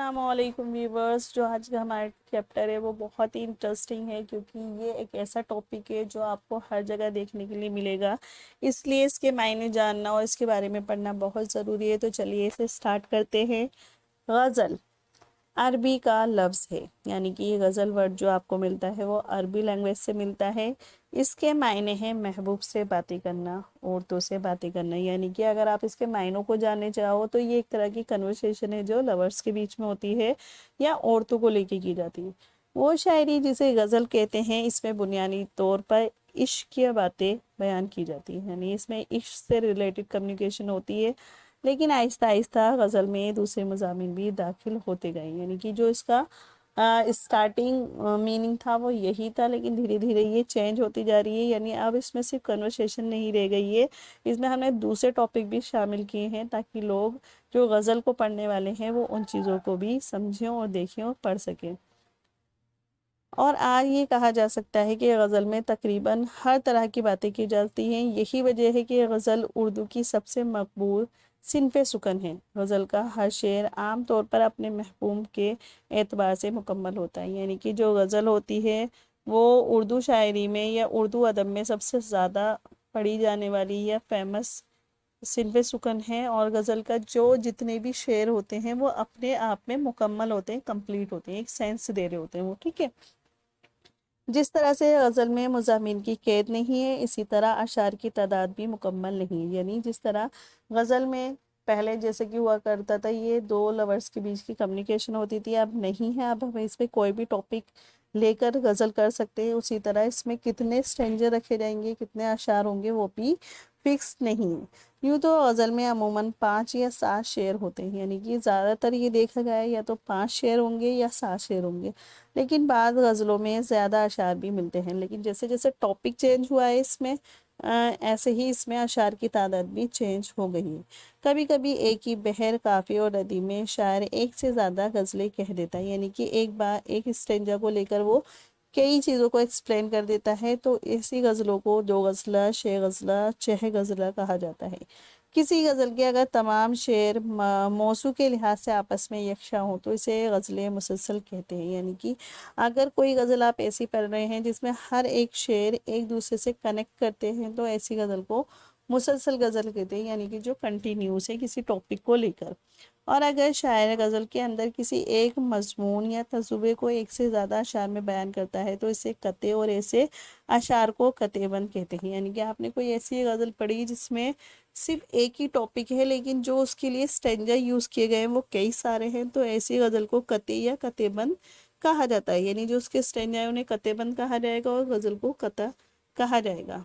السلام علیکم ویورز، جو آج کا ہمارا چیپٹر ہے وہ بہت ہی انٹرسٹنگ ہے کیونکہ یہ ایک ایسا ٹاپک ہے جو آپ کو ہر جگہ دیکھنے کے لیے ملے گا، اس لیے اس کے معنی جاننا اور اس کے بارے میں پڑھنا بہت ضروری ہے۔ تو چلیے اسے سٹارٹ کرتے ہیں۔ غزل عربی کا لفظ ہے، یعنی کہ یہ غزل ورڈ جو آپ کو ملتا ہے وہ عربی لینگویج سے ملتا ہے۔ اس کے معنی ہیں محبوب سے باتیں کرنا، عورتوں سے باتیں کرنا، یعنی کہ اگر آپ اس کے معنوں کو جاننے چاہو تو یہ ایک طرح کی کنورسیشن ہے جو لورز کے بیچ میں ہوتی ہے یا عورتوں کو لے کے کی جاتی ہے۔ وہ شاعری جسے غزل کہتے ہیں، اس میں بنیادی طور پر عشق کی باتیں بیان کی جاتی ہیں، یعنی اس میں عشق سے ریلیٹڈ کمیونیکیشن ہوتی ہے، لیکن آہستہ آہستہ غزل میں دوسرے مضامین بھی داخل ہوتے گئے، یعنی کہ جو اس کا اسٹارٹنگ میننگ تھا وہ یہی تھا، لیکن دھیرے دھیرے یہ چینج ہوتی جا رہی ہے، یعنی اب اس میں صرف کنورسیشن نہیں رہ گئی ہے، اس میں ہم نے دوسرے ٹاپک بھی شامل کیے ہیں تاکہ لوگ جو غزل کو پڑھنے والے ہیں وہ ان چیزوں کو بھی سمجھیں اور دیکھیں اور پڑھ سکیں۔ اور آج یہ کہا جا سکتا ہے کہ غزل میں تقریباً ہر طرح کی باتیں کی جاتی ہیں، یہی وجہ ہے کہ غزل اردو کی سب سے مقبول صنف سکن ہے۔ غزل کا ہر شعر عام طور پر اپنے مفہوم کے اعتبار سے مکمل ہوتا ہے، یعنی کہ جو غزل ہوتی ہے وہ اردو شاعری میں یا اردو ادب میں سب سے زیادہ پڑھی جانے والی یا فیمس صنف سکن ہے، اور غزل کا جو جتنے بھی شعر ہوتے ہیں وہ اپنے آپ میں مکمل ہوتے ہیں، کمپلیٹ ہوتے ہیں، ایک سینس دے رہے ہوتے ہیں وہ، ٹھیک ہے۔ جس طرح سے غزل میں مضامین کی قید نہیں ہے، اسی طرح اشعار کی تعداد بھی مکمل نہیں ہے، یعنی جس طرح غزل میں پہلے جیسے کہ ہوا کرتا تھا یہ دو لورز کے بیچ کی کمیونیکیشن ہوتی تھی، اب نہیں ہے، اب ہم اس پہ کوئی بھی ٹاپک لے کر غزل کر سکتے ہیں۔ اسی طرح اس میں کتنے اسٹرینجر رکھے جائیں گے، کتنے اشعار ہوں گے وہ بھی فکس نہیں ہے۔ یوں تو غزل میں عموماً 5 یا 7 شعر ہوتے ہیں، یعنی کہ زیادہ تر یہ دیکھا گیا ہے یا تو 5 شعر ہوں گے یا 7 شعر ہوں گے، لیکن بعض غزلوں میں زیادہ اشعار بھی ملتے ہیں، لیکن جیسے جیسے ٹاپک چینج ہوا ہے اس میں ایسے ہی اس میں اشعار کی تعداد بھی چینج ہو گئی ہے۔ کبھی کبھی ایک ہی بحر، قافیے اور ردی میں شاعر ایک سے زیادہ غزلیں کہہ دیتا ہے، یعنی کہ ایک بار ایک اسٹینجا کو لے کر وہ کئی چیزوں کو ایکسپلین کر دیتا ہے، تو ایسی غزلوں کو دو غزلہ، شے غزلہ، چہ غزلہ کہا جاتا ہے۔ کسی غزل کے اگر تمام شعر موضوع کے لحاظ سے آپس میں یکجا ہوں تو اسے غزل مسلسل کہتے ہیں، یعنی کہ اگر کوئی غزل آپ ایسی پڑھ رہے ہیں جس میں ہر ایک شعر ایک دوسرے سے کنیکٹ کرتے ہیں تو ایسی غزل کو مسلسل غزل کہتے ہیں، یعنی کہ جو کنٹینیوس ہے کسی ٹاپک کو لے کر۔ اور اگر شاعر غزل کے اندر کسی ایک مضمون یا تجربے کو ایک سے زیادہ اشعار میں بیان کرتا ہے تو اسے قطع اور ایسے اشعار کو قطع بند کہتے ہیں، یعنی کہ آپ نے کوئی ایسی غزل پڑھی جس میں صرف ایک ہی ٹاپک ہے لیکن جو اس کے لیے اسٹینجا یوز کیے گئے ہیں وہ کئی سارے ہیں، تو ایسی غزل کو قطع یا قطع بند کہا جاتا ہے، یعنی جو اس کے اسٹینجا ہے انہیں قطع بند کہا جائے گا اور غزل کو قطع کہا جائے گا۔